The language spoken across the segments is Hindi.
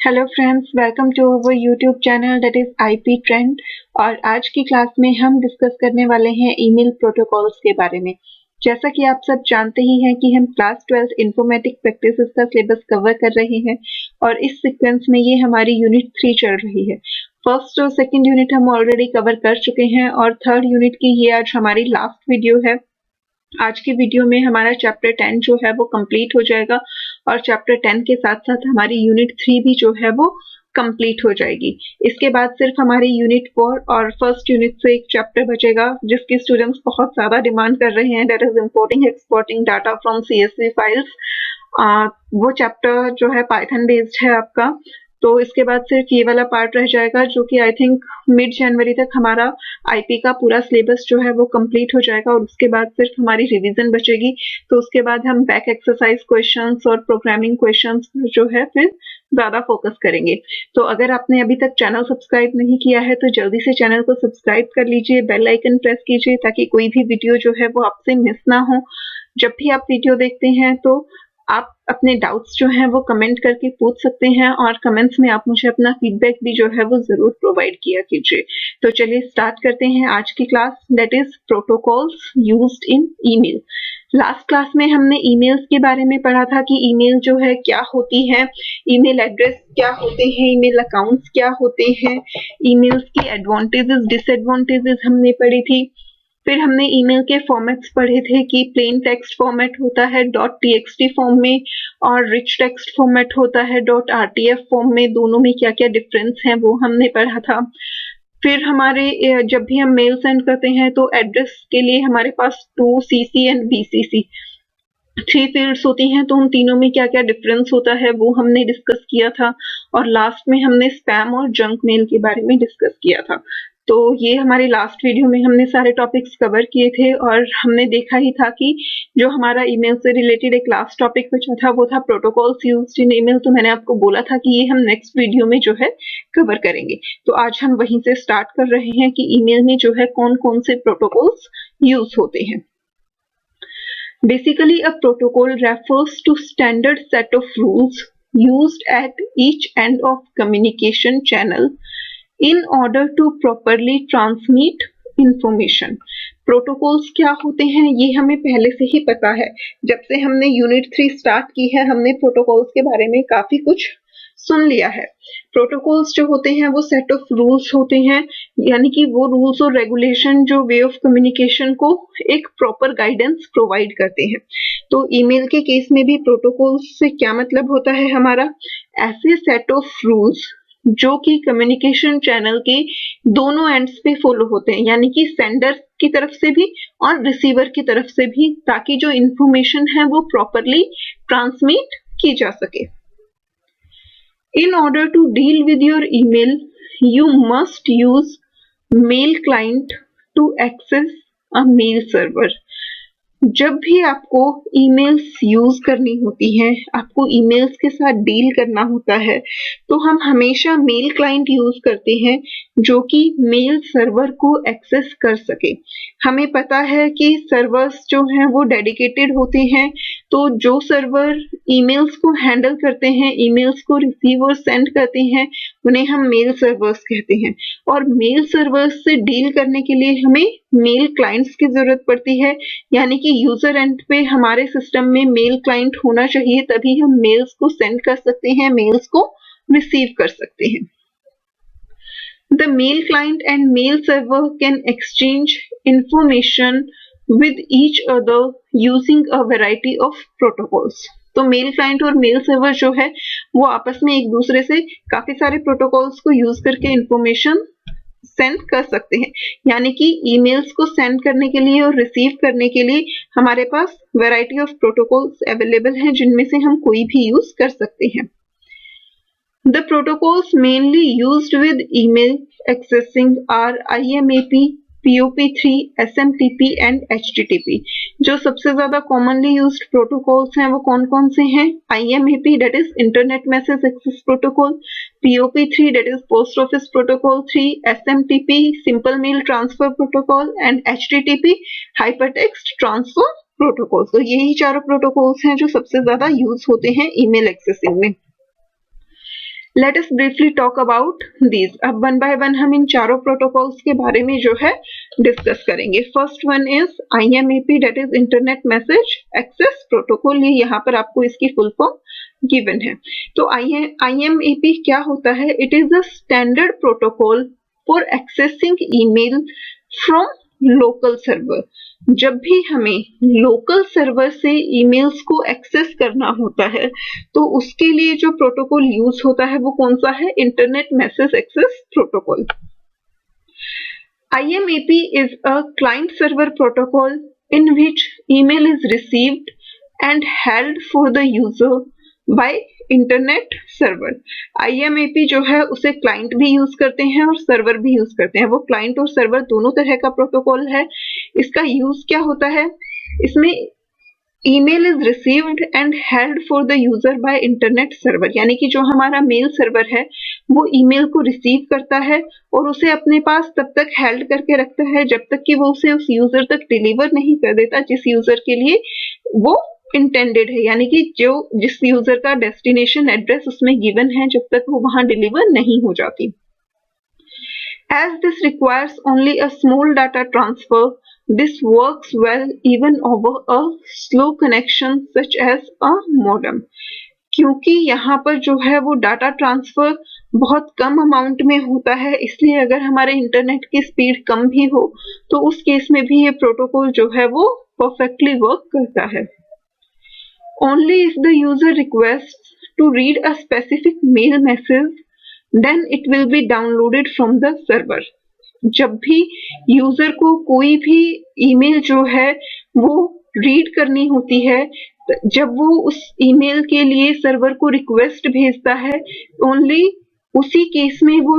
Hello friends, welcome to our YouTube channel that is IP trend. और आज की क्लास में हम डिस्कस करने वाले हैं ईमेल प्रोटोकॉल्स के बारे में। जैसा कि आप सब जानते ही हैं कि हम क्लास 12 इन्फॉर्मेटिक प्रैक्टिसेस का सिलेबस कवर कर रहे हैं और इस सीक्वेंस में ये हमारी यूनिट 3 चल रही है। फर्स्ट और सेकंड यूनिट हम ऑलरेडी कवर कर चुके हैं और थर्ड यूनिट की ये आज हमारी लास्ट वीडियो है। आज की वीडियो में हमारा चैप्टर 10 जो है वो कंप्लीट हो जाएगा और चैप्टर 10 के साथ साथ हमारी यूनिट 3 भी जो है वो कंप्लीट हो जाएगी। इसके बाद सिर्फ हमारी यूनिट 4 और फर्स्ट यूनिट से एक चैप्टर बचेगा जिसकी स्टूडेंट्स बहुत ज्यादा डिमांड कर रहे हैं, that is importing exporting data from CSV files. वो चैप्टर जो है पाइथन बेस्ड है आपका। तो इसके बाद सिर्फ ये वाला पार्ट रह जाएगा जो कि आई थिंक मिड जनवरी तक हमारा आईपी का पूरा सिलेबस जो है वो कंप्लीट हो जाएगा और उसके बाद सिर्फ हमारी रिवीजन बचेगी। तो उसके बाद हम बैक एक्सरसाइज क्वेश्चंस और प्रोग्रामिंग क्वेश्चंस जो है फिर ज्यादा फोकस करेंगे। तो अगर आपने अभी तक चैनल सब्सक्राइब नहीं किया है तो जल्दी से चैनल को सब्सक्राइब कर लीजिए, बेल आइकन प्रेस कीजिए ताकि कोई भी वीडियो जो है वो आपसे मिस ना हो। जब भी आप वीडियो देखते हैं तो आप अपने डाउट्स जो हैं वो कमेंट करके पूछ सकते हैं और कमेंट्स में आप मुझे अपना फीडबैक भी जो है वो जरूर प्रोवाइड किया कीजिए। तो चलिए स्टार्ट करते हैं आज की class, that is protocols used in email. Last class में हमने ईमेल्स के बारे में पढ़ा था कि ईमेल जो है क्या होती है, ईमेल एड्रेस क्या होते हैं, ईमेल अकाउंट्स क्या होते हैं, ईमेल्स की एडवांटेजेस डिसएडवांटेजेस हमने पढ़ी थी। फिर हमने ईमेल के फॉर्मेट्स पढ़े थे कि प्लेन टेक्स्ट फॉर्मेट होता है .txt फॉर्म में और रिच टेक्स्ट फॉर्मेट होता है .rtf फॉर्म में, दोनों में क्या क्या डिफरेंस है वो हमने पढ़ा था। फिर हमारे जब भी हम मेल सेंड करते हैं तो एड्रेस के लिए हमारे पास 2cc एंड bcc 3 फील्ड्स होती हैं, तो उन तीनों में क्या क्या डिफरेंस होता है वो हमने डिस्कस किया था। और लास्ट में हमने स्पैम और जंक मेल के बारे में डिस्कस किया था। तो ये हमारी लास्ट वीडियो में हमने सारे टॉपिक्स कवर किए थे और हमने देखा ही था कि जो हमारा ईमेल से रिलेटेड एक लास्ट टॉपिक बचा था वो था प्रोटोकॉल्स यूज्ड इन ईमेल। तो मैंने आपको बोला था कि ये हम नेक्स्ट वीडियो में जो है कवर करेंगे। तो आज हम वहीं से स्टार्ट कर रहे हैं कि ईमेल में जो है कौन कौन से प्रोटोकॉल्स यूज होते हैं। Basically, a protocol refers to standard set of rules used at each end of communication channel in order to properly transmit information. Protocols क्या होते हैं ये हमें पहले से ही पता है। जब से हमने यूनिट 3 स्टार्ट की है हमने प्रोटोकॉल्स के बारे में काफी कुछ सुन लिया है। प्रोटोकॉल्स जो होते हैं वो सेट ऑफ रूल्स होते हैं, यानी कि वो रूल्स और रेगुलेशन जो वे ऑफ कम्युनिकेशन को एक प्रॉपर गाइडेंस प्रोवाइड करते हैं। तो ईमेल के केस में भी प्रोटोकॉल्स से क्या मतलब होता है हमारा, ऐसे सेट ऑफ रूल्स जो कि कम्युनिकेशन चैनल के दोनों एंड्स पे फॉलो होते हैं, यानी कि सेंडर की तरफ से भी और रिसीवर की तरफ से भी, ताकि जो इंफॉर्मेशन है वो प्रॉपरली ट्रांसमिट की जा सके। In order to deal with your email, you must use mail client to access a mail server. जब भी आपको ईमेल्स यूज करनी होती हैं, आपको ईमेल्स के साथ डील करना होता है, तो हम हमेशा मेल क्लाइंट यूज करते हैं जो कि मेल सर्वर को एक्सेस कर सके। हमें पता है कि सर्वर्स जो हैं वो डेडिकेटेड होते हैं, तो जो सर्वर ईमेल्स को हैंडल करते हैं, ईमेल्स को रिसीव और सेंड करते हैं, उन्हें हम मेल सर्वर्स कहते हैं। और मेल सर्वर्स से डील करने के लिए हमें मेल क्लाइंट्स की जरूरत पड़ती है, यानी कि यूजर एंड पे हमारे सिस्टम में मेल क्लाइंट होना चाहिए, तभी हम मेल्स को सेंड कर सकते हैं, मेल्स को रिसीव कर सकते हैं। The mail client and mail server can exchange information with each other using a variety of protocols. तो मेल क्लाइंट और मेल सर्वर जो है वो आपस में एक दूसरे से काफी सारे प्रोटोकॉल्स को यूज करके इंफॉर्मेशन सेंड कर सकते हैं, यानी कि ईमेल्स को सेंड करने के लिए और रिसीव करने के लिए हमारे पास वैरायटी ऑफ प्रोटोकॉल्स अवेलेबल हैं जिनमें से हम कोई भी यूज कर सकते हैं। The protocols mainly used with email accessing are IMAP, POP3, SMTP and HTTP. जो सबसे ज्यादा commonly used protocols हैं वो कौन कौन से हैं? IMAP that is Internet Message Access Protocol, POP3 that is Post Office Protocol 3, SMTP Simple Mail Transfer Protocol and HTTP Hypertext Transfer Protocol. तो यही चारों protocols हैं जो सबसे ज्यादा यूज होते हैं ईमेल एक्सेसिंग में। Let us briefly talk about these. अब वन बाय वन हम इन चारों प्रोटोकॉल्स के बारे में जो है डिस्कस करेंगे। First one is IMAP, that is internet message access protocol. ये यहाँ पर आपको इसकी फुल फॉर्म गिवन है। तो IMAP क्या होता है? It is a standard protocol for accessing email from local server. जब भी हमें लोकल सर्वर से ईमेल्स को एक्सेस करना होता है तो उसके लिए जो प्रोटोकॉल यूज होता है वो कौन सा है? Internet message access protocol. IMAP is a client-server protocol in which email is received and held for the user by internet server। IMAP जो है उसे क्लाइंट भी यूज करते हैं और सर्वर भी यूज करते हैं। वो क्लाइंट और सर्वर दोनों तरह का प्रोटोकॉल है। इसका यूज क्या होता है? इसमें email is received and held for the user by internet server, यानी कि जो हमारा मेल सर्वर है वो ईमेल को रिसीव करता है और उसे अपने पास तब तक हेल्ड करके रखता है जब तक कि वो उसे उस यूजर तक डिलीवर नहीं कर देता जिस यूजर के लिए वो इंटेंडेड है, यानी कि जिस यूजर का डेस्टिनेशन एड्रेस उसमें गिवन है जब तक वो वहां डिलीवर नहीं हो जाती। As this requires only a small data transfer, this works well even over a slow connection such as a modem। क्योंकि यहाँ पर जो है वो डाटा ट्रांसफर बहुत कम अमाउंट में होता है, इसलिए अगर हमारे इंटरनेट की स्पीड कम भी हो तो उस केस में भी ये प्रोटोकॉल जो है वो परफेक्टली वर्क करता है। Only if the user requests to read a specific mail message, then it will be downloaded from the server। जब भी यूजर को कोई भी ईमेल जो है वो रीड करनी होती है, जब वो उस ईमेल के लिए सर्वर को रिक्वेस्ट भेजता है, ओनली उसी केस में वो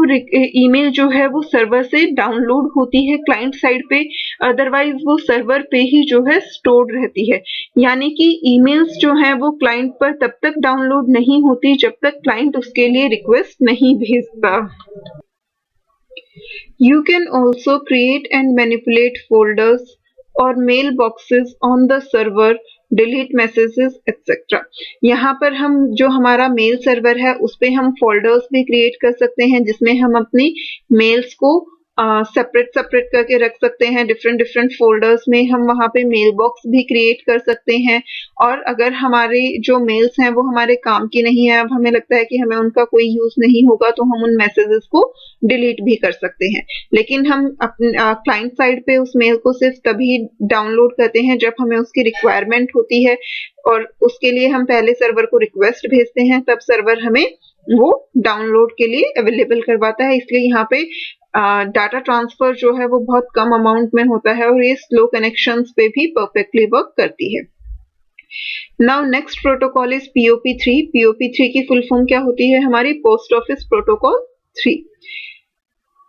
ईमेल जो है वो सर्वर से डाउनलोड होती है क्लाइंट साइड पे, अदरवाइज वो सर्वर पे ही जो है स्टोर्ड रहती है। यानी कि ईमेल्स जो है वो क्लाइंट पर तब तक डाउनलोड नहीं होती जब तक क्लाइंट उसके लिए रिक्वेस्ट नहीं भेजता। You can also create and manipulate folders or mailboxes on the server, delete messages etc। यहाँ पर हम जो हमारा मेल सर्वर है उस पे हम फोल्डर्स भी क्रिएट कर सकते हैं जिसमें हम अपनी मेल्स को सेपरेट करके रख सकते हैं। डिफरेंट फोल्डर्स में हम वहाँ पे मेल बॉक्स भी क्रिएट कर सकते हैं। और अगर हमारे जो मेल्स हैं वो हमारे काम की नहीं है, अब हमें लगता है कि हमें उनका कोई यूज नहीं होगा, तो हम उन मैसेजेस को डिलीट भी कर सकते हैं। लेकिन हम अपने क्लाइंट साइड पे उस मेल को सिर्फ तभी डाउनलोड करते हैं जब हमें उसकी रिक्वायरमेंट होती है और उसके लिए हम पहले सर्वर को रिक्वेस्ट भेजते हैं, तब सर्वर हमें वो डाउनलोड के लिए अवेलेबल करवाता है। इसलिए यहाँ पे डाटा ट्रांसफर जो है वो बहुत कम अमाउंट में होता है और ये स्लो कनेक्शंस पे भी परफेक्टली वर्क करती है। Now next protocol is POP3। POP3 की फुल फॉर्म क्या होती है हमारी? Post office protocol 3।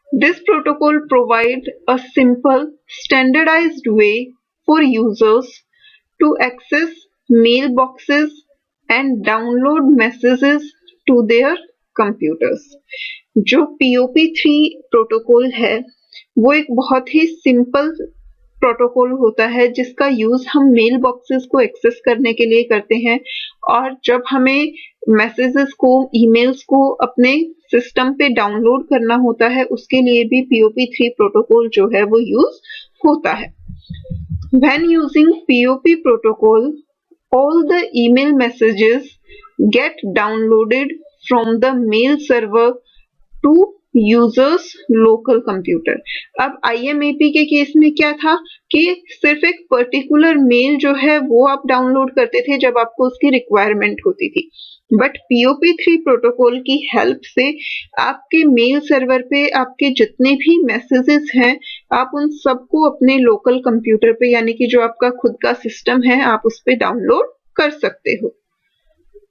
This protocol provides a simple, standardized way for users to access mailboxes and download messages to their computers। जो POP3 प्रोटोकॉल है वो एक बहुत ही सिंपल प्रोटोकॉल होता है जिसका यूज हम मेल बॉक्सेस को एक्सेस करने के लिए करते हैं, और जब हमें मैसेजेस को, ईमेल्स को अपने सिस्टम पे डाउनलोड करना होता है उसके लिए भी POP3 प्रोटोकॉल जो है वो यूज होता है। When using POP protocol, all the email messages get downloaded from the mail server to users local computer. अब IMAP के केस में क्या था कि सिर्फ एक पर्टिकुलर मेल जो है वो आप डाउनलोड करते थे जब आपको उसकी रिक्वायरमेंट होती थी, बट POP3 प्रोटोकॉल की हेल्प से आपके मेल सर्वर पे आपके जितने भी मैसेजेस हैं आप उन सबको अपने लोकल कंप्यूटर पे, यानी कि जो आपका खुद का सिस्टम है, आप उस पे डाउनलोड कर सकते हो।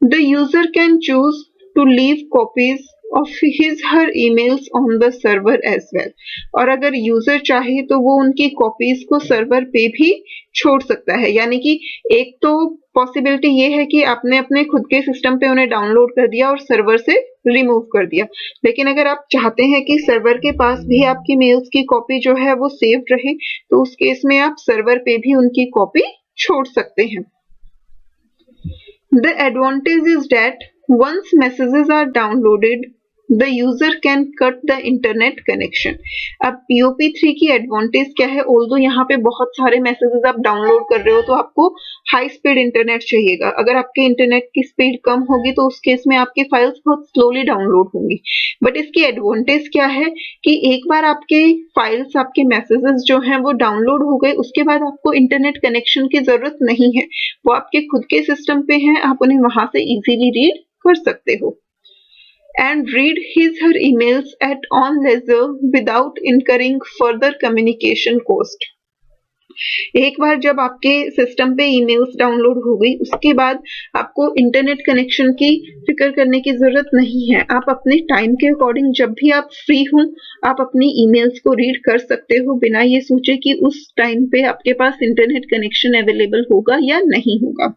The user can choose to leave copies of his her emails on the server as well। और अगर यूजर चाहे तो वो उनकी कॉपीज को सर्वर पे भी छोड़ सकता है। यानी कि एक तो पॉसिबिलिटी ये है कि आपने अपने खुद के सिस्टम पे उन्हें डाउनलोड कर दिया और सर्वर से रिमूव कर दिया, लेकिन अगर आप चाहते हैं कि सर्वर के पास भी आपकी मेल्स की कॉपी जो है वो सेव्ड रहे तो उस केस में आप सर्वर पे भी उनकी कॉपी छोड़ सकते हैं। The advantage is that once messages are downloaded, the user can cut the internet connection. अब POP3 की एडवांटेज क्या है? ऑल्दो यहाँ पे बहुत सारे मैसेजेस आप डाउनलोड कर रहे हो तो आपको हाई स्पीड इंटरनेट चाहिएगा. अगर आपके इंटरनेट की स्पीड कम होगी तो उस केस में आपकी फाइल्स बहुत स्लोली डाउनलोड होंगी. बट इसकी एडवांटेज क्या है कि एक बार आपके फाइल्स, आपके मैसेजेस जो हैं वो डाउनलोड हो गए, उसके बाद आपको इंटरनेट कनेक्शन की जरूरत नहीं है. वो आपके खुद के सिस्टम पे हैं, आप उन्हें वहां से इजीली रीड कर सकते हो. And read his her emails at own leisure without incurring further communication cost. एक बार जब आपके सिस्टम पे ईमेल्स डाउनलोड हो गई, उसके बाद आपको इंटरनेट कनेक्शन की फिक्र करने की जरूरत नहीं है. आप अपने टाइम के अकॉर्डिंग जब भी आप फ्री हो, आप अपनी ईमेल्स को रीड कर सकते हो बिना ये सोचे कि उस टाइम पे आपके पास इंटरनेट कनेक्शन अवेलेबल होगा या नहीं होगा.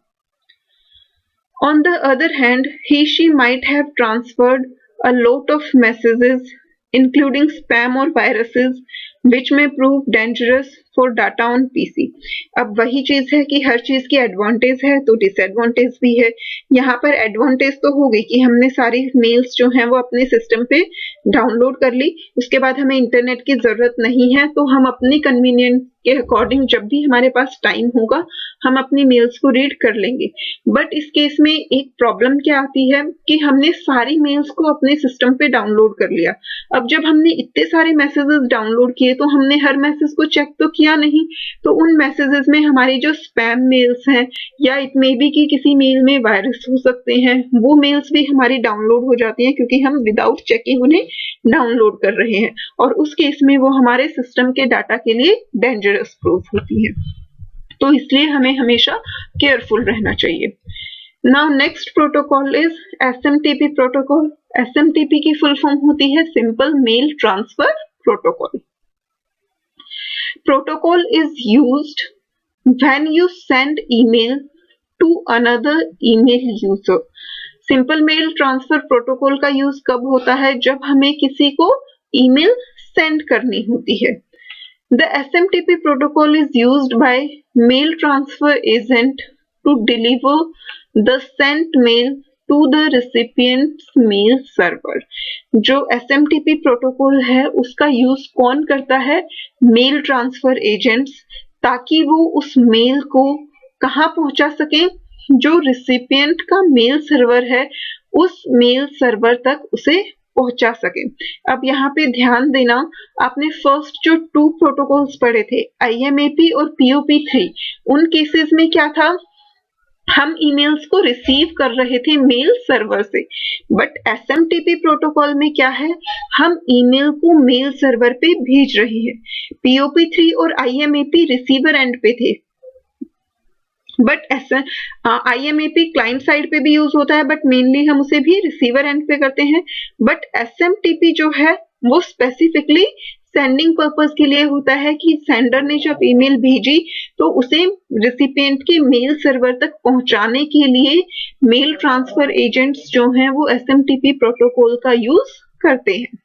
On the other hand, she might have transferred a lot of messages, including spam or viruses, which may prove dangerous for data on PC. अब वही चीज है कि हर चीज की एडवांटेज है तो डिसएडवांटेज भी है. यहाँ पर एडवांटेज तो हो गई कि हमने सारी मेल्स जो हैं वो अपने सिस्टम पे डाउनलोड कर ली, उसके बाद हमें इंटरनेट की जरूरत नहीं है, तो हम अपने कन्वीनियंट के अकॉर्डिंग जब भी हमारे पास टाइम होगा हम अपनी मेल्स को रीड कर लेंगे. बट इस केस में एक प्रॉब्लम क्या आती है कि हमने सारी मेल्स को अपने सिस्टम पे डाउनलोड कर लिया. अब जब हमने इतने सारे मैसेजेस डाउनलोड किए तो हमने हर मैसेज को चेक तो किया नहीं, तो उन मैसेजेस में हमारी जो स्पैम मेल्स हैं या इट मे बी कि किसी मेल में वायरस हो सकते हैं, वो मेल्स भी हमारी डाउनलोड हो जाती हैं क्योंकि हम विदाउट चेकिंग उन्हें डाउनलोड कर रहे हैं, और उस केस में वो हमारे सिस्टम के डाटा के लिए डेंजरस प्रूफ होती है. तो इसलिए हमें हमेशा केयरफुल रहना चाहिए. Now next protocol is SMTP protocol. SMTP की फुल फॉर्म होती है simple mail transfer protocol. Protocol is used when you send email to another email user. Simple mail transfer protocol का यूज कब होता है? जब हमें किसी को ईमेल सेंड करनी होती है. The SMTP protocol is used by mail transfer agent to deliver the sent mail to the recipient's mail server. जो SMTP प्रोटोकॉल है उसका यूज कौन करता है? मेल ट्रांसफर एजेंट्स, ताकि वो उस मेल को कहाँ पहुंचा सके? जो रिसिपिएंट का मेल सर्वर है उस मेल सर्वर तक उसे पहुंचा सके. अब यहाँ पे ध्यान देना, आपने फर्स्ट जो 2 प्रोटोकॉल्स पढ़े थे IMAP और POP3, उन केसेस में क्या था? हम ईमेल्स को रिसीव कर रहे थे मेल सर्वर से. बट SMTP प्रोटोकॉल में क्या है? हम ईमेल को मेल सर्वर पे भेज रहे हैं. POP3 और IMAP रिसीवर एंड पे थे, बट IMAP क्लाइंट साइड पे भी यूज होता है, बट मेनली हम उसे भी रिसीवर एंड पे करते हैं. बट SMTP जो है वो स्पेसिफिकली सेंडिंग पर्पस के लिए होता है कि सेंडर ने जब ईमेल भेजी तो उसे रिसिपिएंट के मेल सर्वर तक पहुंचाने के लिए मेल ट्रांसफर एजेंट्स जो हैं वो SMTP प्रोटोकॉल का यूज करते हैं.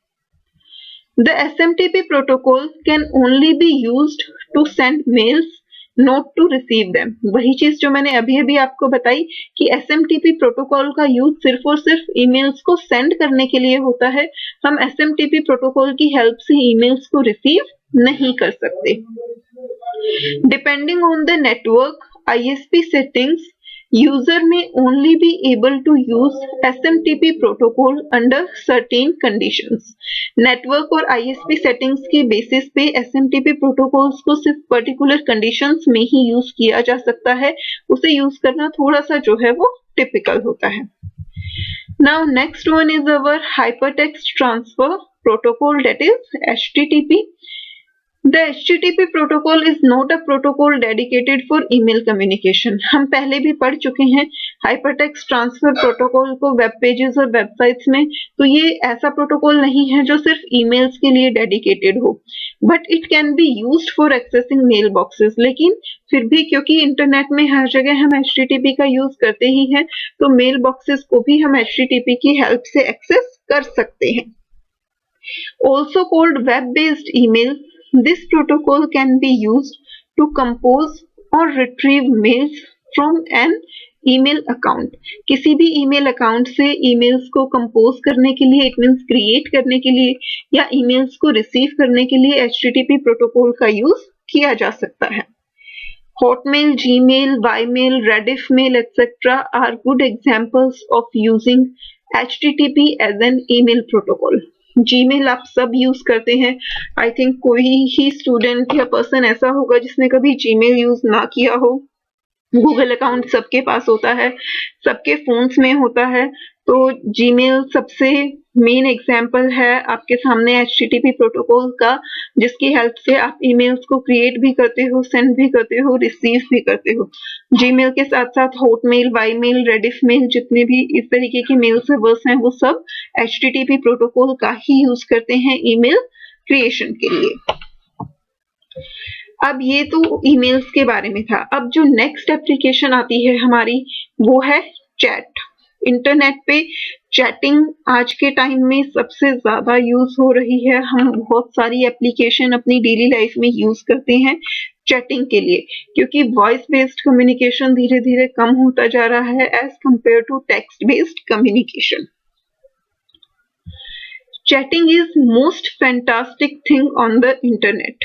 The SMTP protocol can only be used to send mails, not to receive them. वही चीज जो मैंने अभी आपको बताई कि SMTP प्रोटोकॉल का यूज सिर्फ और सिर्फ ईमेल्स को सेंड करने के लिए होता है. हम SMTP प्रोटोकॉल की हेल्प से ईमेल्स को रिसीव नहीं कर सकते. Depending on the network ISP settings, user may only be able to use SMTP protocol under certain conditions. Network और ISP सेटिंग्स के बेसिस पे SMTP प्रोटोकॉल्स को सिर्फ पर्टिकुलर कंडीशंस में ही यूज किया जा सकता है. उसे यूज करना थोड़ा सा जो है वो टिपिकल होता है. Now next one is our hypertext transfer protocol, that is HTTP. The HTTP protocol is not a protocol dedicated for email communication. हम पहले भी पढ़ चुके हैं हाइपरटेक्स्ट ट्रांसफर प्रोटोकॉल को वेब पेजेस और वेबसाइट्स में. तो ये ऐसा प्रोटोकॉल नहीं है जो सिर्फ ईमेल्स के लिए डेडिकेटेड हो, but it can be used for accessing mail boxes. लेकिन फिर भी क्योंकि इंटरनेट में हर जगह हम HTTP का यूज करते ही हैं, तो मेल बॉक्सेस को भी हम HTTP की हेल्प से एक्सेस कर सकते हैं. Also called web-based email, this protocol can be used to compose or retrieve mails from an email account, किसी भी ईमेल अकाउंट से ईमेल्स को कंपोज करने के लिए, इट मींस क्रिएट करने के लिए या ईमेल्स को रिसीव करने के लिए HTTP प्रोटोकॉल का यूज किया जा सकता है। Hotmail, Gmail, Ymail, Rediff Mail, etc. are good examples of using HTTP as an email protocol. Gmail आप सब यूज करते हैं। आई थिंक कोई ही स्टूडेंट या पर्सन ऐसा होगा जिसने कभी Gmail यूज ना किया हो। गूगल अकाउंट सबके पास होता है, सबके फोन्स में होता है, तो जीमेल सबसे मेन एग्जाम्पल है आपके सामने HTTP प्रोटोकॉल का, जिसकी हेल्प से आप ईमेल्स को क्रिएट भी करते हो, सेंड भी करते हो, रिसीव भी करते हो। जीमेल के साथ साथ हॉटमेल, वाईमेल, रेडिफ मेल, जितने भी इस तरीके के मेल सर्वर्स हैं वो सब HTTP प्रोटोकॉल का ही यूज करते हैं ईमेल क्रिएशन के लिए। अब ये तो ईमेल्स के बारे में था। अब जो नेक्स्ट एप्लीकेशन आती है हमारी वो है चैट। इंटरनेट पे चैटिंग आज के टाइम में सबसे ज्यादा यूज हो रही है। हम बहुत सारी एप्लीकेशन अपनी डेली लाइफ में यूज करते हैं चैटिंग के लिए, क्योंकि वॉइस बेस्ड कम्युनिकेशन धीरे धीरे कम होता जा रहा है as compare to text based communication. Chatting is most fantastic thing on the internet.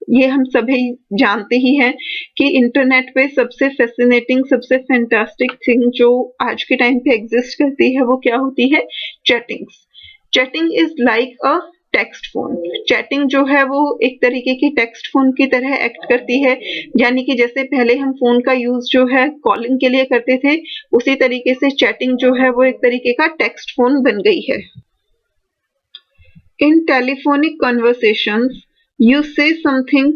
ये हम सभी जानते ही हैं कि इंटरनेट पे सबसे फैसिनेटिंग, सबसे फैंटास्टिक थिंग जो आज के टाइम पे एग्जिस्ट करती है वो क्या होती है? Chattings. Chatting is like a text phone. Chatting जो है वो एक तरीके की टेक्स्ट फोन की तरह एक्ट करती है, यानी कि जैसे पहले हम फोन का यूज जो है कॉलिंग के लिए करते थे, उसी तरीके से चैटिंग जो है वो एक तरीके का टेक्स्ट फोन बन गई है। In telephonic conversations You say something,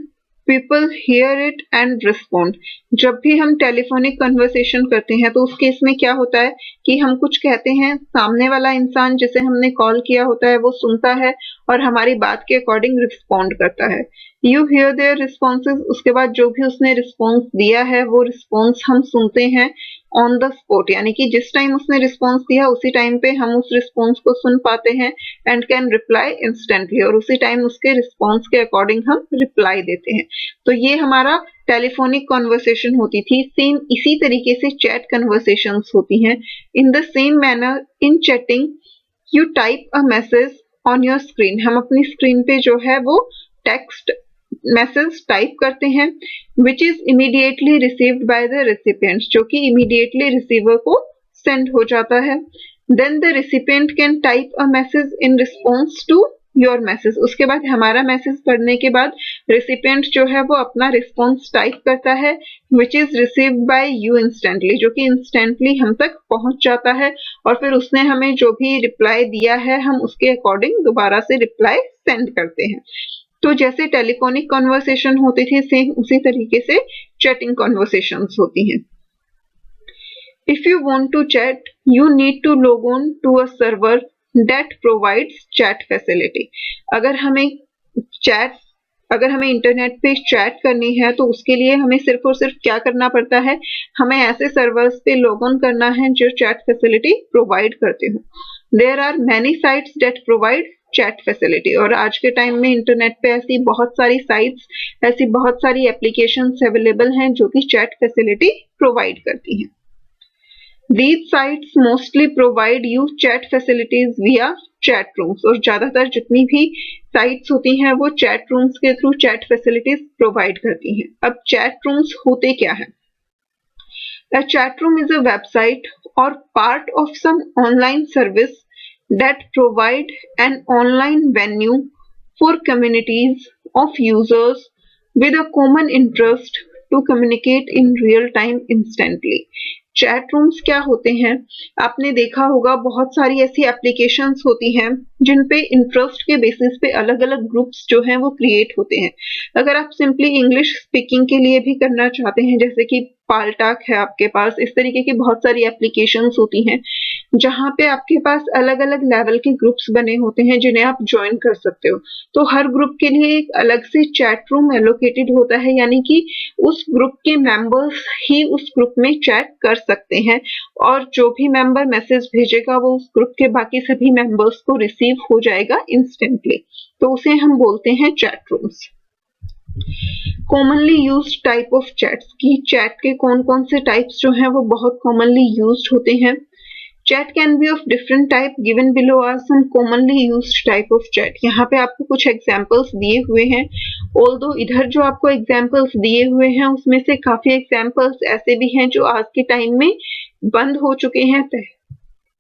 people hear it and respond. जब भी हम टेलीफोनिक कन्वर्सेशन करते हैं तो उस केस में क्या होता है कि हम कुछ कहते हैं, सामने वाला इंसान जिसे हमने कॉल किया होता है वो सुनता है और हमारी बात के अकॉर्डिंग रिस्पॉन्ड करता है। You hear their responses, उसके बाद जो भी उसने रिस्पॉन्स दिया है वो रिस्पॉन्स हम सुनते हैं ऑन द स्पॉट, यानी कि जिस टाइम उसने रिस्पॉन्स दिया उसी टाइम पे हम उस रिस्पॉन्स को सुन पाते हैं एंड कैन रिप्लाई इंस्टेंटली, और उसी टाइम उसके रिस्पॉन्स के अकॉर्डिंग हम रिप्लाई देते हैं। तो ये हमारा टेलीफोनिक कॉन्वर्सेशन होती थी। सेम इसी तरीके से चैट कन्वर्सेशंस होती हैं। In the same manner in chatting you type a message on your screen. हम अपनी स्क्रीन पे जो है वो टेक्स्ट मैसेज टाइप करते हैं which is immediately received by the recipient, जो कि इमीडिएटली रिसीवर को सेंड हो जाता है। Then the recipient can type a message in response to your message. उसके बाद हमारा मैसेज पढ़ने के बाद रेसिपिएंट जो है वो अपना रिस्पॉन्स टाइप करता है which is received by you instantly, जो कि इंस्टेंटली हम तक पहुंच जाता है, और फिर उसने हमें जो भी रिप्लाई दिया है हम उसके अकॉर्डिंग दोबारा से रिप्लाई सेंड करते हैं। तो जैसे टेलीफोनिक कॉन्वर्सेशन होती थी, सेम उसी तरीके से चैटिंग कॉन्वर्सेशंस होती हैं। If you want to chat you need to log on to a server that provides chat facility. अगर हमें इंटरनेट पे चैट करनी है तो उसके लिए हमें सिर्फ और सिर्फ क्या करना पड़ता है, हमें ऐसे सर्वर्स पे लॉग ऑन करना है जो चैट फैसिलिटी प्रोवाइड करते हो। There are many sites that provide chat facility, और आज के टाइम में इंटरनेट पे ऐसी बहुत सारी साइट्स, ऐसी बहुत सारी एप्लीकेशंस अवेलेबल हैं जो कि चैट फैसिलिटी प्रोवाइड करती हैं। These sites mostly provide you chat facilities via chat rooms, और ज्यादातर जितनी भी साइट्स होती हैं वो चैट रूम्स के थ्रू चैट फैसिलिटीज प्रोवाइड करती हैं। अब चैट रूम्स होते क्या हैं? A chat room is a website or part of some online service that provide an online venue for communities of users with a common interest to communicate in real time instantly. Chat rooms क्या होते हैं? आपने देखा होगा बहुत सारी ऐसी एप्लीकेशंस होती हैं जिन पे इंटरेस्ट के बेसिस पे अलग अलग ग्रुप्स जो हैं वो क्रिएट होते हैं। अगर आप सिंपली इंग्लिश स्पीकिंग के लिए भी करना चाहते हैं, जैसे कि पालटाक है आपके पास, इस तरीके की बहुत सारी एप्लीकेशंस होती हैं जहां पे आपके पास अलग अलग लेवल के ग्रुप्स बने होते हैं जिन्हें आप ज्वाइन कर सकते हो। तो हर ग्रुप के लिए एक अलग से चैट रूम एलोकेटेड होता है, यानी कि उस ग्रुप के मेंबर्स ही उस ग्रुप में चैट कर सकते हैं, और जो भी मेंबर मैसेज भेजेगा वो उस ग्रुप के बाकी सभी मेंबर्स को रिसीव हो जाएगा इंस्टेंटली। तो उसे हम बोलते हैं chat rooms. Commonly used type of chats की चैट के कौन कौन से टाइप्स जो हैं वो बहुत कॉमनली यूज्ड होते हैं. Chat can be of different type. Given below are some commonly used type of chat. यहाँ पे आपको कुछ एग्जाम्पल्स दिए हुए हैं. Although इधर जो आपको एग्जाम्पल्स दिए हुए हैं उसमें से काफी एग्जाम्पल्स ऐसे भी हैं जो आज के टाइम में बंद हो चुके हैं.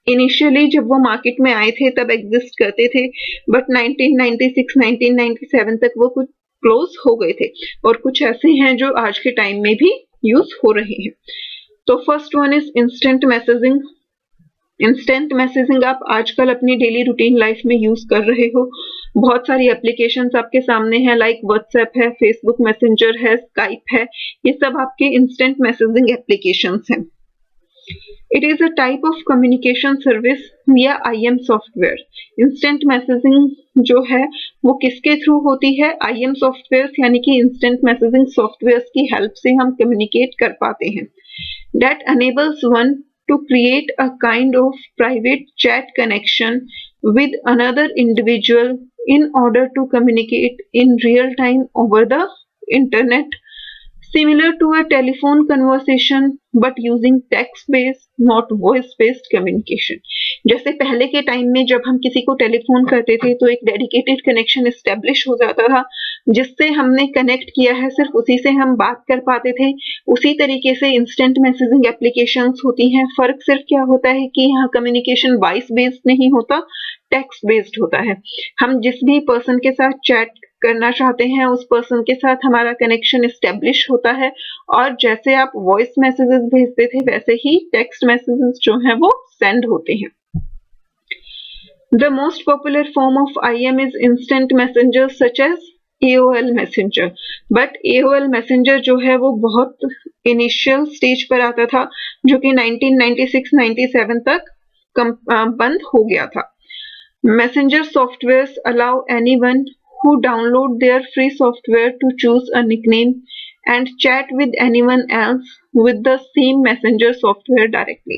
इनिशियली जब वो मार्केट में आए थे तब एग्जिस्ट करते थे, बट 1996 1997 तक वो कुछ क्लोज हो गए थे, और कुछ ऐसे हैं जो आज के टाइम में भी यूज हो रहे हैं. तो first one is instant messaging. Instant messaging आप आजकल अपनी डेली रूटीन लाइफ में यूज कर रहे हो. बहुत सारी एप्लीकेशंस आपके सामने हैं, लाइक व्हाट्सएप है, फेसबुक मैसेंजर है, स्काइप है. ये सब आपके इंस्टेंट मैसेजिंग एप्लीकेशंस हैं. It is a type of communication service या IM सॉफ्टवेयर. इंस्टेंट मैसेजिंग जो है वो किसके थ्रू होती है? IM सॉफ्टवेयर यानी कि इंस्टेंट मैसेजिंग सॉफ्टवेयर की हेल्प से हम कम्युनिकेट कर पाते हैं. That enables one to create a kind of private chat connection with another individual in order to communicate in real time over the internet, similar to a telephone conversation but using text based not voice based communication. जैसे पहले के टाइम में जब हम किसी को टेलीफोन करते थे तो एक डेडिकेटेड कनेक्शन एस्टेब्लिश हो जाता था, जिससे हमने कनेक्ट किया है सिर्फ उसी से हम बात कर पाते थे. उसी तरीके से इंस्टेंट मैसेजिंग एप्लीकेशंस होती हैं. फर्क सिर्फ क्या होता है कि यहाँ कम्युनिकेशन वॉइस बेस्ड नहीं होता, टेक्स्ट बेस्ड होता है. हम जिस भी पर्सन के साथ चैट करना चाहते हैं उस पर्सन के साथ हमारा कनेक्शन एस्टेब्लिश होता है, और जैसे आप वॉइस मैसेजेस भेजते थे वैसे ही टेक्स्ट मैसेजेस जो हैं वो सेंड होते हैं. The most popular form of IM is instant messengers such as AOL Messenger. But AOL Messenger जो है वो बहुत इनिशियल स्टेज पर आता था, जो कि 1996-97 तक बंद हो गया था. Messenger softwares allow anyone who download their free software to choose a nickname and chat with anyone else with the same messenger software directly.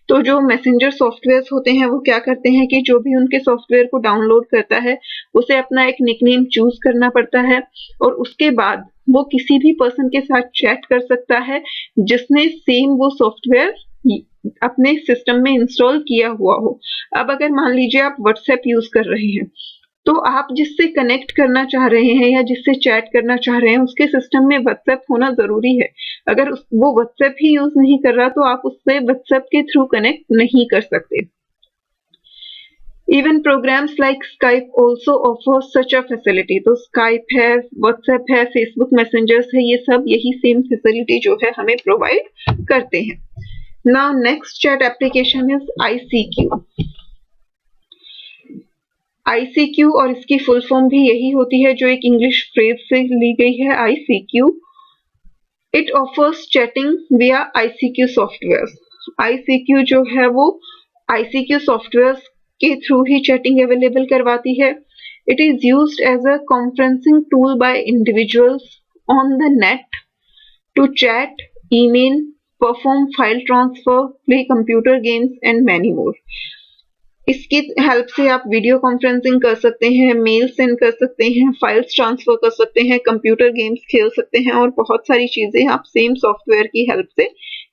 तो जो मैसेंजर सॉफ्टवेयर होते हैं वो क्या करते हैं कि जो भी उनके सॉफ्टवेयर को डाउनलोड करता है उसे अपना एक निकनेम चूज करना पड़ता है, और उसके बाद वो किसी भी पर्सन के साथ चैट कर सकता है जिसने सेम वो सॉफ्टवेयर अपने सिस्टम में इंस्टॉल किया हुआ हो. अब अगर मान लीजिए आप व्हाट्सएप यूज कर रहे हैं, तो आप जिससे कनेक्ट करना चाह रहे हैं या जिससे चैट करना चाह रहे हैं उसके सिस्टम में व्हाट्सएप होना जरूरी है. अगर वो व्हाट्सएप ही यूज नहीं कर रहा तो आप उससे व्हाट्सएप के थ्रू कनेक्ट नहीं कर सकते. Even programs like Skype also offer such a facility. तो Skype है, WhatsApp है, Facebook Messengers है, ये सब यही सेम फैसिलिटी जो है हमें प्रोवाइड करते हैं. Now next chat application is ICQ. ICQ और इसकी फुल फॉर्म भी यही होती है जो एक इंग्लिश फ्रेज से ली गई है, ICQ. It offers chatting via ICQ software. ICQ जो है वो ICQ सॉफ्टवेयर के थ्रू ही चैटिंग अवेलेबल करवाती है. It is used as a conferencing tool by individuals on the net to chat, email, perform file transfer, play computer games and many more. इसकी हेल्प से आप वीडियो कॉन्फ्रेंसिंग कर सकते हैं, मेल सेंड कर सकते हैं, फाइल्स ट्रांसफर कर सकते हैं, कंप्यूटर गेम्स खेल सकते हैं और बहुत सारी चीजें आप सेम सॉफ्टवेयर की हेल्प से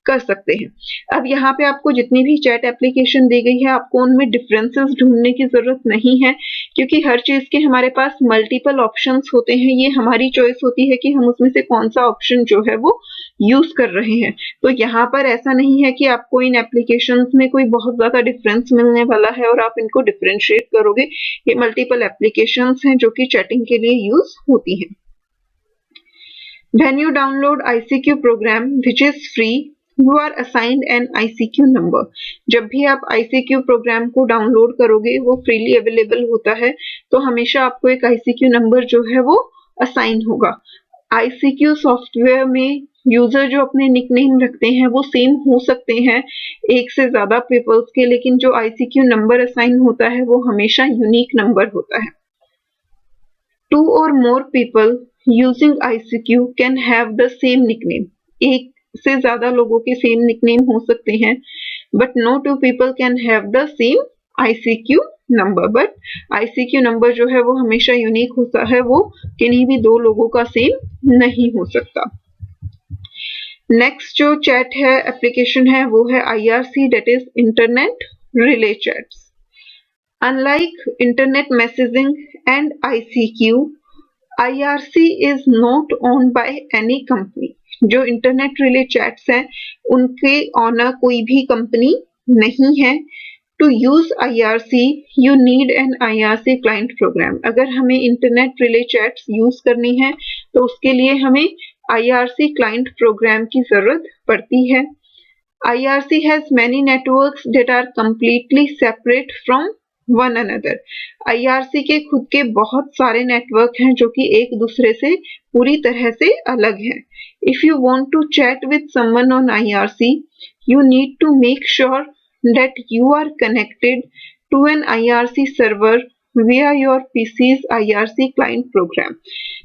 कर सकते हैं. अब यहाँ पे आपको जितनी भी चैट एप्लीकेशन दी गई है आपको उनमें डिफरेंसेस ढूंढने की जरूरत नहीं है, क्योंकि हर चीज के हमारे पास मल्टीपल ऑप्शंस होते हैं. ये हमारी चॉइस होती है कि हम उसमें से कौन सा ऑप्शन जो है वो यूज कर रहे हैं. तो यहाँ पर ऐसा नहीं है कि आपको इन एप्लीकेशंस में कोई बहुत ज्यादा डिफरेंस मिलने वाला है और आप इनको डिफरेंशिएट करोगे. ये मल्टीपल एप्लीकेशंस हैं जो कि चैटिंग के लिए यूज होती हैं. When you download ICQ program which is free, you are assigned an ICQ number. जब भी आप ICQ प्रोग्राम को डाउनलोड करोगे वो फ्रीली अवेलेबल होता है, तो हमेशा आपको एक ICQ नंबर जो है वो असाइन होगा. ICQ सॉफ्टवेयर में यूजर जो अपने निकनेम रखते हैं वो सेम हो सकते हैं एक से ज्यादा पीपल्स के, लेकिन जो ICQ नंबर असाइन होता है वो हमेशा यूनिक नंबर होता है. 2 or more people using ICQ can have the same nickname. एक से ज्यादा लोगों के सेम निकनेम हो सकते हैं, but no two people can have the same ICQ number, but ICQ number जो है वो हमेशा यूनिक होता है, वो किन्हीं भी दो लोगों का सेम नहीं हो सकता। नेक्स्ट जो चैट है एप्लीकेशन है वो है IRC, that is internet relay chats. Unlike internet messaging and ICQ, IRC is not owned by any company. जो इंटरनेट रिले चैट्स हैं उनके ऑनर कोई भी कंपनी नहीं है। To use IRC you need an IRC client program. अगर हमें इंटरनेट रिले चैट्स यूज करनी है तो उसके लिए हमें IRC क्लाइंट प्रोग्राम की जरूरत पड़ती है। IRC has many networks that are completely separate from one another. IRC के खुद के बहुत सारे नेटवर्क हैं जो कि एक दूसरे से पूरी तरह से अलग हैं। If you want to chat with someone on IRC, you need to make sure that you are connected to an IRC server via your PC's IRC client program.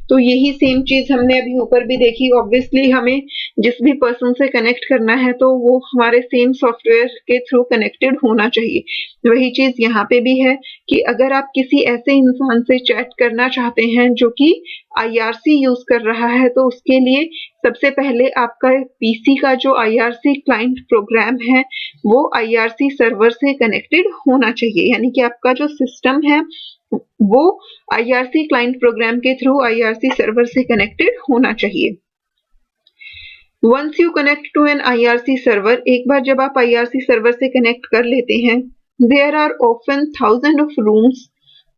तो यही सेम चीज हमने अभी ऊपर भी देखी। ऑब्वियसली हमें जिस भी पर्सन से कनेक्ट करना है तो वो हमारे सेम सॉफ्टवेयर के थ्रू कनेक्टेड होना चाहिए। वही चीज यहाँ पे भी है कि अगर आप किसी ऐसे इंसान से चैट करना चाहते हैं जो कि IRC यूज कर रहा है तो उसके लिए सबसे पहले आपका PC का जो IRC क्लाइंट प्रोग्राम है वो IRC सर्वर से कनेक्टेड होना चाहिए, यानी कि आपका जो सिस्टम है वो IRC क्लाइंट प्रोग्राम के थ्रू IRC सर्वर से कनेक्टेड होना चाहिए। Once you connect to an IRC server, एक बार जब आप IRC सर्वर से कनेक्ट कर लेते हैं, there are often thousands of rooms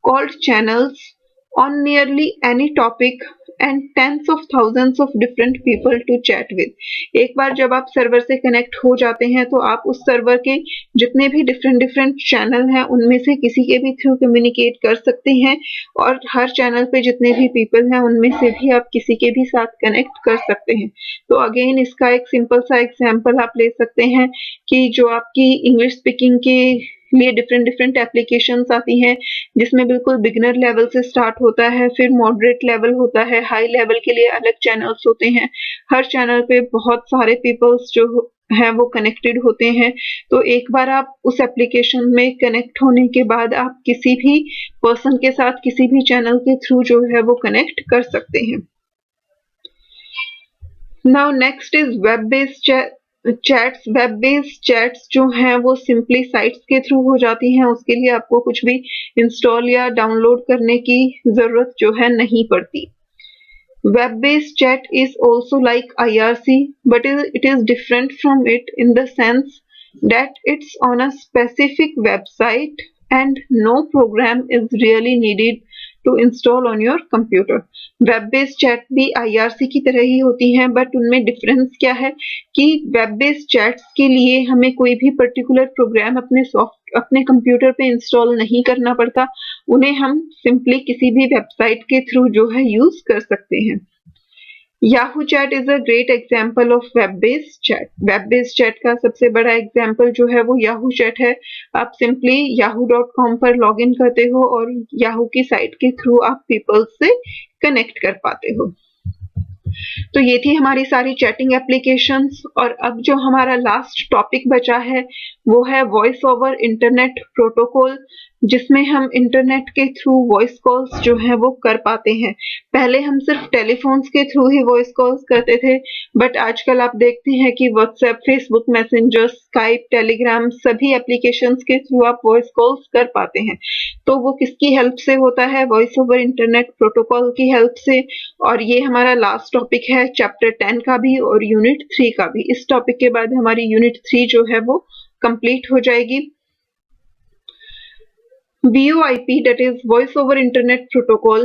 called channels on nearly any topic and tens of thousands of different people to chat with. एक बार जब आप सर्वर से कनेक्ट हो जाते हैं तो आप उस सर्वर के जितने भी डिफरेंट चैनल हैं उनमें से किसी के भी थ्रू कम्युनिकेट कर सकते हैं और हर चैनल पे जितने भी पीपल हैं उनमें से भी आप किसी के भी साथ कनेक्ट कर सकते हैं। तो अगेन इसका एक सिंपल सा एग्जांपल आप ले सकते हैं कि जो आपकी इंग्लिश स्पीकिंग के लिए डिफरेंट एप्लीकेशंस आती हैं जिसमें बिल्कुल बिगिनर लेवल से स्टार्ट होता है, फिर मॉडरेट लेवल होता है, हाई लेवल के लिए अलग चैनल्स होते हैं। हर चैनल पे बहुत सारे पीपल्स जो हैं वो कनेक्टेड होते हैं। तो एक बार आप उस एप्लीकेशन में कनेक्ट होने के बाद आप किसी भी पर्सन के साथ किसी भी चैनल के थ्रू जो है वो कनेक्ट कर सकते हैं। Now next is web based chats. Web based chats जो हैं वो सिंपली साइट्स के थ्रू हो जाती हैं, उसके लिए आपको कुछ भी इंस्टॉल या डाउनलोड करने की जरूरत जो है नहीं पड़ती। Web based chat is also like IRC, but it is different from it in the sense that it's on a specific website and no program is really needed to install on your computer. Web based chat भी IRC की तरह ही होती हैं, बट उनमें डिफरेंस क्या है कि वेब बेस्ड चैट्स के लिए हमें कोई भी पर्टिकुलर प्रोग्राम अपने कंप्यूटर पे इंस्टॉल नहीं करना पड़ता, उन्हें हम सिंपली किसी भी वेबसाइट के थ्रू जो है यूज कर सकते हैं। Yahoo Chat is a great example of web-based chat. Web-based chat का सबसे बड़ा एग्जाम्पल जो है वो Yahoo Chat है। आप सिंपली yahoo.com पर लॉग इन करते हो और Yahoo की साइट के थ्रू आप पीपल से कनेक्ट कर पाते हो। तो ये थी हमारी सारी चैटिंग एप्लीकेशंस, और अब जो हमारा लास्ट टॉपिक बचा है वो है वॉइस ओवर इंटरनेट प्रोटोकॉल, जिसमें हम इंटरनेट के थ्रू वॉइस कॉल्स जो है वो कर पाते हैं। पहले हम सिर्फ टेलीफोन्स के थ्रू ही वॉइस कॉल्स करते थे, बट आजकल आप देखते हैं कि WhatsApp, Facebook Messenger, Skype, Telegram सभी एप्लीकेशंस के थ्रू आप वॉइस कॉल्स कर पाते हैं। तो वो किसकी हेल्प से होता है? वॉइस ओवर इंटरनेट प्रोटोकॉल की हेल्प से। और ये हमारा लास्ट टॉपिक है चैप्टर 10 का भी और यूनिट 3 का भी। इस टॉपिक के बाद हमारी यूनिट 3 जो है वो कंप्लीट हो जाएगी। VoIP, that is Voice over Internet Protocol,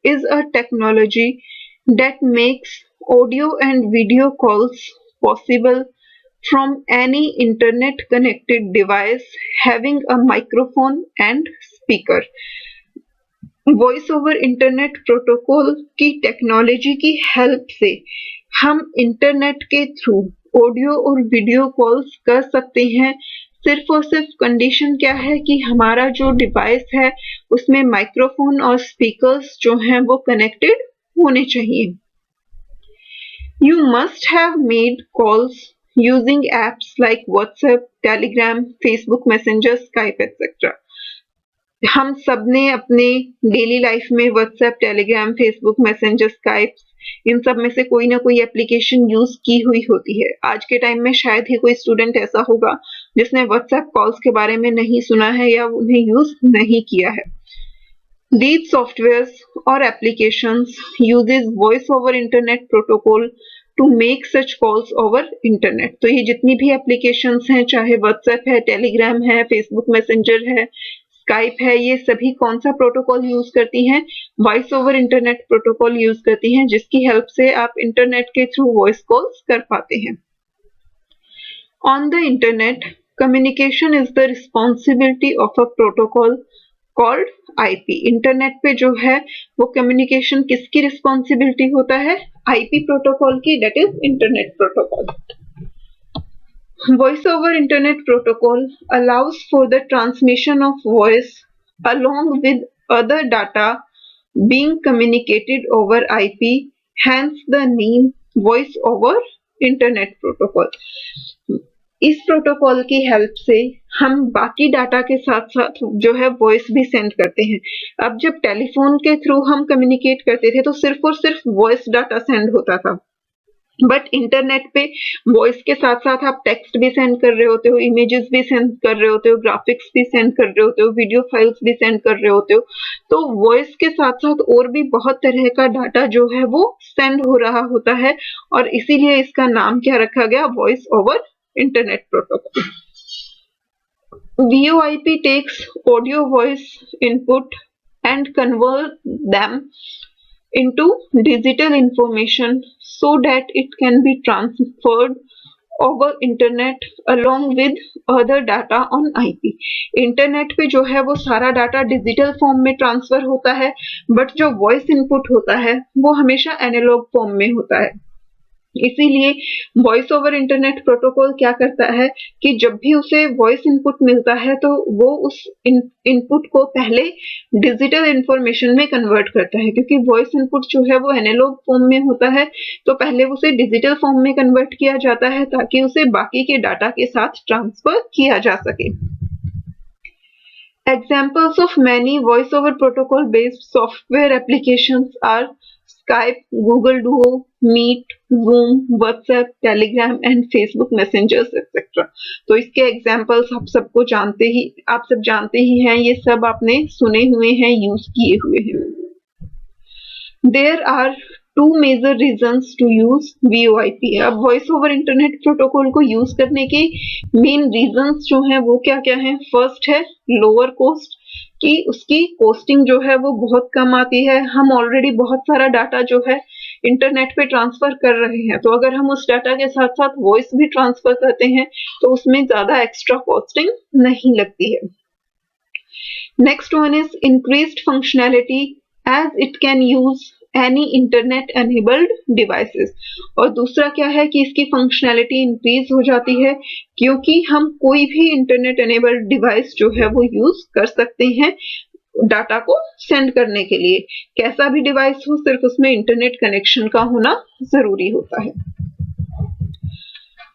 is a technology that makes audio and video calls possible from any internet connected device having a microphone and speaker. Voice over internet protocol की टेक्नोलॉजी की हेल्प से हम इंटरनेट के थ्रू ऑडियो और वीडियो कॉल्स कर सकते हैं। सिर्फ और सिर्फ कंडीशन क्या है कि हमारा जो डिवाइस है उसमें माइक्रोफोन और स्पीकर्स जो हैं वो कनेक्टेड होने चाहिए। You must have made calls using apps like WhatsApp, Telegram, Facebook Messenger, Skype etcetera. हम सब ने अपने डेली लाइफ में WhatsApp, Telegram, Facebook Messenger, Skype इन सब में से कोई ना कोई एप्लीकेशन यूज की हुई होती है। आज के टाइम में शायद ही कोई स्टूडेंट ऐसा होगा जिसने व्हाट्सएप कॉल्स के बारे में नहीं सुना है या उन्हें यूज नहीं किया है। These softwares or applications uses voice over internet protocol to make such calls over internet। तो ये जितनी भी एप्लीकेशंस हैं, चाहे व्हाट्सएप है, टेलीग्राम है, फेसबुक मैसेंजर है, स्काइप है, ये सभी कौन सा प्रोटोकॉल यूज करती हैं? Voice over internet protocol use करती हैं, जिसकी हेल्प से आप इंटरनेट के थ्रू वॉइस कॉल्स कर पाते हैं। On the internet, communication is the responsibility of a protocol called IP। Internet पे जो है वो कम्युनिकेशन किसकी रिस्पॉन्सिबिलिटी होता है? IP प्रोटोकॉल की, that is internet protocol. Voice over Internet Protocol allows for the transmission of voice along with other data being communicated over IP, hence the name Voice over Internet Protocol। इस प्रोटोकॉल की हेल्प से हम बाकी डाटा के साथ साथ जो है वॉइस भी सेंड करते हैं। अब जब टेलीफोन के थ्रू हम कम्युनिकेट करते थे तो सिर्फ और सिर्फ वॉइस डाटा सेंड होता था, बट इंटरनेट पे वॉइस के साथ साथ आप टेक्स्ट भी सेंड कर रहे होते हो, इमेजेस भी सेंड कर रहे होते हो, ग्राफिक्स भी सेंड कर रहे होते हो, वीडियो फाइल्स भी सेंड कर रहे होते हो। तो वॉइस के साथ साथ और भी बहुत तरह का डाटा जो है वो सेंड हो रहा होता है, और इसीलिए इसका नाम क्या रखा गया? Voice over Internet Protocol। VoIP takes audio voice input and convert them into digital information so that it can be transferred over internet along with other data on IP। Internet पे जो है वो सारा डाटा डिजिटल फॉर्म में ट्रांसफर होता है, बट जो वॉइस इनपुट होता है वो हमेशा एनालॉग फॉर्म में होता है। इसीलिए वॉइस ओवर इंटरनेट प्रोटोकॉल क्या करता है कि जब भी उसे वॉइस इनपुट मिलता है तो वो उस इनपुट को पहले डिजिटल इंफॉर्मेशन में कन्वर्ट करता है, क्योंकि वॉइस इनपुट जो है वो एनालॉग फॉर्म में होता है, तो पहले उसे डिजिटल फॉर्म में कन्वर्ट किया जाता है ताकि उसे बाकी के डाटा के साथ ट्रांसफर किया जा सके। Examples of many voice over protocol based software applications are Skype, Google Duo, Meet, Zoom, WhatsApp, Telegram and Facebook Messengers etc। तो इसके एग्जाम्पल्स आप सब जानते ही हैं, ये सब आपने सुने हुए हैं, यूज किए हुए हैं। There are two major reasons to use VoIP। अब वॉइस ओवर इंटरनेट प्रोटोकॉल को यूज करने के मेन रीजंस जो हैं वो क्या क्या हैं? फर्स्ट है लोअर कॉस्ट, कि उसकी कॉस्टिंग जो है वो बहुत कम आती है। हम ऑलरेडी बहुत सारा डाटा जो है इंटरनेट पे ट्रांसफर कर रहे हैं, तो अगर हम उस डाटा के साथ साथ वॉइस भी ट्रांसफर करते हैं तो उसमें ज्यादा एक्स्ट्रा कॉस्टिंग नहीं लगती है। Next one is increased functionality as it can use any internet enabled devices. और दूसरा क्या है कि इसकी फंक्शनैलिटी इंक्रीज हो जाती है क्योंकि हम कोई भी इंटरनेट एनेबल्ड डिवाइस जो है वो यूज कर सकते हैं डाटा को सेंड करने के लिए। कैसा भी डिवाइस हो, सिर्फ उसमें इंटरनेट कनेक्शन का होना जरूरी होता है।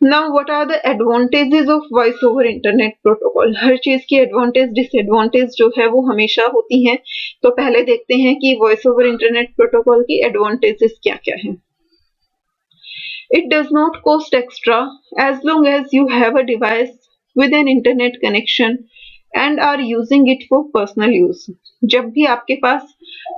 Now what are the advantages of voice over internet protocol? हर चीज की एडवांटेज डिसएडवांटेज जो है वो हमेशा होती हैं, तो पहले देखते हैं कि वॉइस ओवर इंटरनेट प्रोटोकॉल की एडवांटेजेस क्या क्या हैं। It does not cost extra as long as you have a device with an internet connection and are using it for personal use। जब भी आपके पास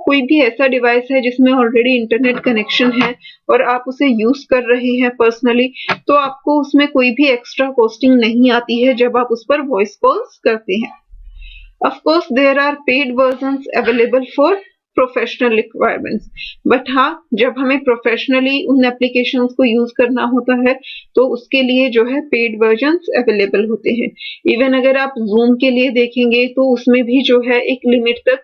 कोई भी ऐसा डिवाइस है जिसमें ऑलरेडी इंटरनेट कनेक्शन है और आप उसे यूज कर रहे हैं पर्सनली, तो आपको उसमें कोई भी एक्स्ट्रा कॉस्टिंग नहीं आती है जब आप उस पर वॉइस कॉल्स करते हैं। Of course there are paid versions available for professional requirements, but हाँ जब हमें प्रोफेशनली उन एप्लीकेशंस को यूज करना होता है तो उसके लिए जो है पेड वर्जन्स अवेलेबल होते हैं। इवन अगर आप जूम के लिए देखेंगे तो उसमें भी जो है एक लिमिट तक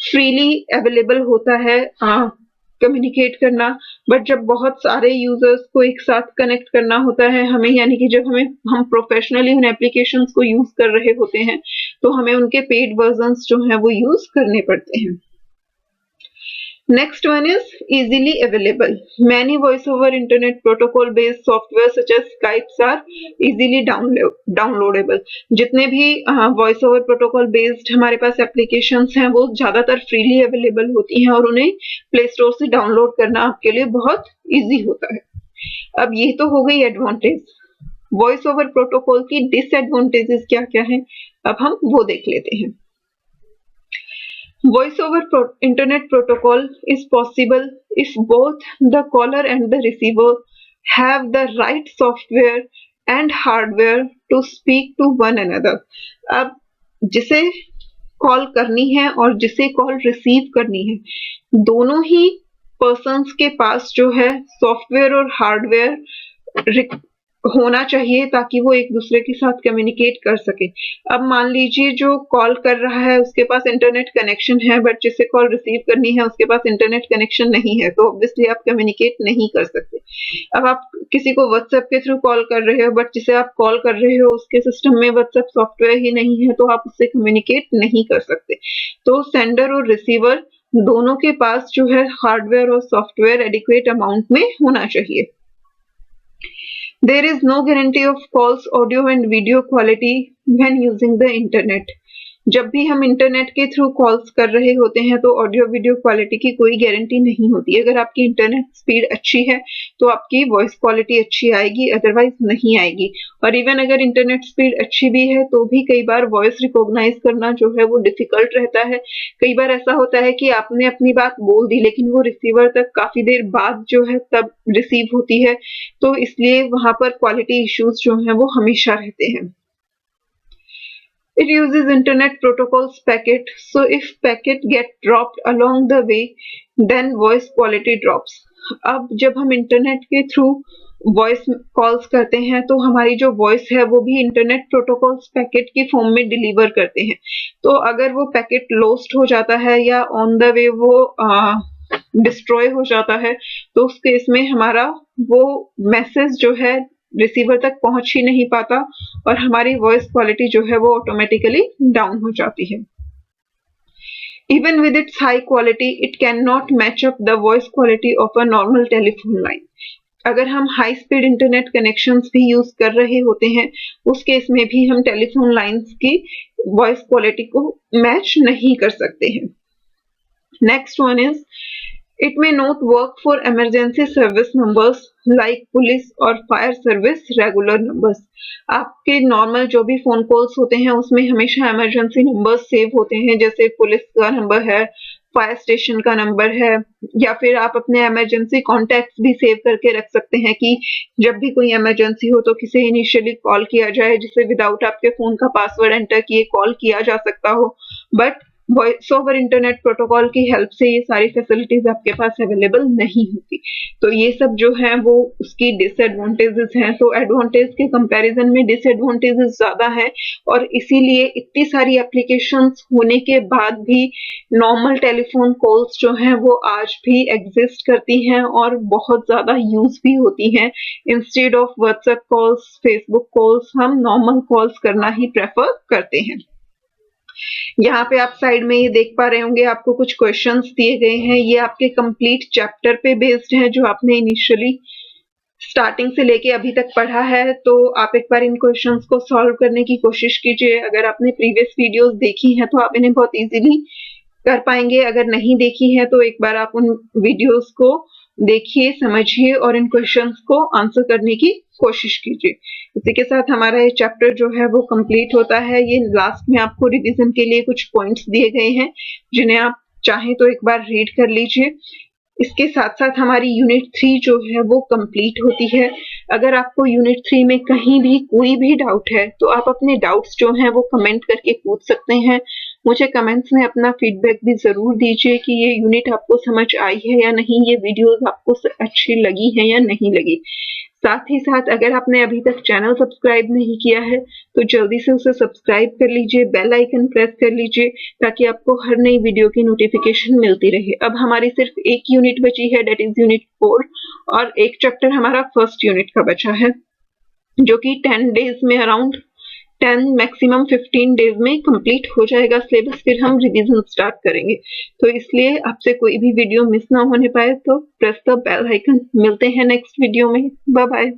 फ्रीली अवेलेबल होता है कम्युनिकेट करना, बट जब बहुत सारे यूजर्स को एक साथ कनेक्ट करना होता है हमें, यानी कि जब हम प्रोफेशनली उन एप्लीकेशंस को यूज कर रहे होते हैं, तो हमें उनके पेड वर्जन्स जो हैं वो यूज करने पड़ते हैं। Next one is easily available. Many voice over internet protocol based software such as Skype are easily downloadable. जितने भी वॉइस ओवर प्रोटोकॉल बेस्ड हमारे पास एप्लीकेशंस हैं वो ज्यादातर फ्रीली अवेलेबल होती हैं और उन्हें प्ले स्टोर से डाउनलोड करना आपके लिए बहुत इजी होता है। अब ये तो हो गई एडवांटेज। वॉइस ओवर प्रोटोकॉल की डिसएडवांटेजेस क्या क्या हैं, अब हम वो देख लेते हैं। Voice over internet protocol is possible if both the caller and the receiver have the right software and hardware to speak to one another. अब जिसे कॉल करनी है और जिसे कॉल रिसीव करनी है, दोनों ही पर्सन्स के पास जो है सॉफ्टवेयर और हार्डवेयर होना चाहिए ताकि वो एक दूसरे के साथ कम्युनिकेट कर सके। अब मान लीजिए जो कॉल कर रहा है उसके पास इंटरनेट कनेक्शन है बट जिसे कॉल रिसीव करनी है उसके पास इंटरनेट कनेक्शन नहीं है, तो ऑब्वियसली आप कम्युनिकेट नहीं कर सकते। अब आप किसी को व्हाट्सएप के थ्रू कॉल कर रहे हो बट जिसे आप कॉल कर रहे हो उसके सिस्टम में व्हाट्सएप सॉफ्टवेयर ही नहीं है, तो आप उससे कम्युनिकेट नहीं कर सकते। तो सेंडर और रिसीवर दोनों के पास जो है हार्डवेयर और सॉफ्टवेयर एडिक्वेट अमाउंट में होना चाहिए। There is no guarantee of calls, audio and video quality when using the internet. जब भी हम इंटरनेट के थ्रू कॉल्स कर रहे होते हैं तो ऑडियो वीडियो क्वालिटी की कोई गारंटी नहीं होती। अगर आपकी इंटरनेट स्पीड अच्छी है तो आपकी वॉइस क्वालिटी अच्छी आएगी, अदरवाइज नहीं आएगी। और इवन अगर इंटरनेट स्पीड अच्छी भी है तो भी कई बार वॉइस रिकॉग्नाइज करना जो है वो डिफिकल्ट रहता है। कई बार ऐसा होता है कि आपने अपनी बात बोल दी लेकिन वो रिसीवर तक काफी देर बाद जो है तब रिसीव होती है, तो इसलिए वहां पर क्वालिटी इश्यूज जो है वो हमेशा रहते हैं। It uses internet protocols packet, so if packet get dropped along the way, then voice quality drops. अब जब हम इंटरनेट के थ्रू वॉइस कॉल्स करते हैं तो हमारी जो वॉइस है वो भी इंटरनेट प्रोटोकॉल्स पैकेट की फॉर्म में डिलीवर करते हैं। तो अगर वो पैकेट लॉस्ट हो जाता है या ऑन द वे वो डिस्ट्रॉय हो जाता है तो उस केस में हमारा वो मैसेज जो है रिसीवर तक पहुंच ही नहीं पाता और हमारी वॉइस क्वालिटी जो है वो ऑटोमेटिकली डाउन हो जाती है। Even with its high quality, it cannot match up the voice quality of a normal telephone line. अगर हम हाई स्पीड इंटरनेट कनेक्शंस भी यूज कर रहे होते हैं उस केस में भी हम टेलीफोन लाइंस की वॉइस क्वालिटी को मैच नहीं कर सकते हैं। Next one is It may not work for emergency service numbers like police और फायर सर्विस रेगुलर नंबर्स। आपके नॉर्मल जो भी फोन कॉल्स होते हैं उसमें हमेशा इमरजेंसी नंबर्स सेव होते हैं, जैसे पुलिस का नंबर है, फायर स्टेशन का नंबर है, या फिर आप अपने इमरजेंसी कॉन्टैक्ट्स भी सेव करके रख सकते हैं कि जब भी कोई इमरजेंसी हो तो किसे इनिशियली कॉल किया जाए जिसे विदाउट आपके फोन का पासवर्ड एंटर किए कॉल किया जा सकता हो। But voice over internet protocol की हेल्प से ये सारी फैसिलिटीज आपके पास अवेलेबल नहीं होती। तो ये सब जो है वो उसकी डिसएडवांटेजेस हैं। तो एडवांटेज के कंपैरिजन में डिसएडवांटेजेस ज्यादा है और इसीलिए इतनी सारी एप्लीकेशंस होने के बाद भी नॉर्मल टेलीफोन कॉल्स जो हैं वो आज भी एग्जिस्ट करती हैं और बहुत ज्यादा यूज भी होती हैं। Instead of WhatsApp calls, Facebook calls, हम नॉर्मल कॉल्स करना ही प्रेफर करते हैं। यहाँ पे आप साइड में ये देख पा रहे होंगे आपको कुछ क्वेश्चंस दिए गए हैं, ये आपके कंप्लीट चैप्टर पे बेस्ड हैं जो आपने इनिशियली स्टार्टिंग से लेके अभी तक पढ़ा है। तो आप एक बार इन क्वेश्चंस को सॉल्व करने की कोशिश कीजिए। अगर आपने प्रीवियस वीडियोस देखी हैं तो आप इन्हें बहुत इजीली कर पाएंगे। अगर नहीं देखी है तो एक बार आप उन वीडियोस को देखिए, समझिए और इन क्वेश्चंस को आंसर करने की कोशिश कीजिए। इसी के साथ हमारा ये चैप्टर जो है वो कंप्लीट होता है। ये लास्ट में आपको रिवीजन के लिए कुछ पॉइंट्स दिए गए हैं जिन्हें आप चाहें तो एक बार रीड कर लीजिए। इसके साथ साथ हमारी यूनिट 3 जो है वो कंप्लीट होती है। अगर आपको यूनिट 3 में कहीं भी कोई भी डाउट है तो आप अपने डाउट्स जो हैं वो कमेंट करके पूछ सकते हैं। मुझे कमेंट्स में अपना फीडबैक भी जरूर दीजिए कि ये यूनिट आपको समझ आई है या नहीं, ये वीडियोस आपको अच्छी लगी है या नहीं लगी। साथ ही साथ अगर आपने अभी तक चैनल सब्सक्राइब नहीं किया है तो जल्दी से उसे सब्सक्राइब कर लीजिए, बेल आइकन प्रेस कर लीजिए ताकि आपको हर नई वीडियो की नोटिफिकेशन मिलती रहे। अब हमारी सिर्फ एक यूनिट बची है, डेट इज यूनिट 4, और एक चैप्टर हमारा फर्स्ट यूनिट का बचा है जो कि 10 डेज में अराउंड 10 मैक्सिमम 15 डेज में कंप्लीट हो जाएगा सिलेबस, फिर हम रिवीजन स्टार्ट करेंगे। तो इसलिए आपसे कोई भी वीडियो मिस ना होने पाए तो प्रेस द बेल आइकन। मिलते हैं नेक्स्ट वीडियो में। Bye bye.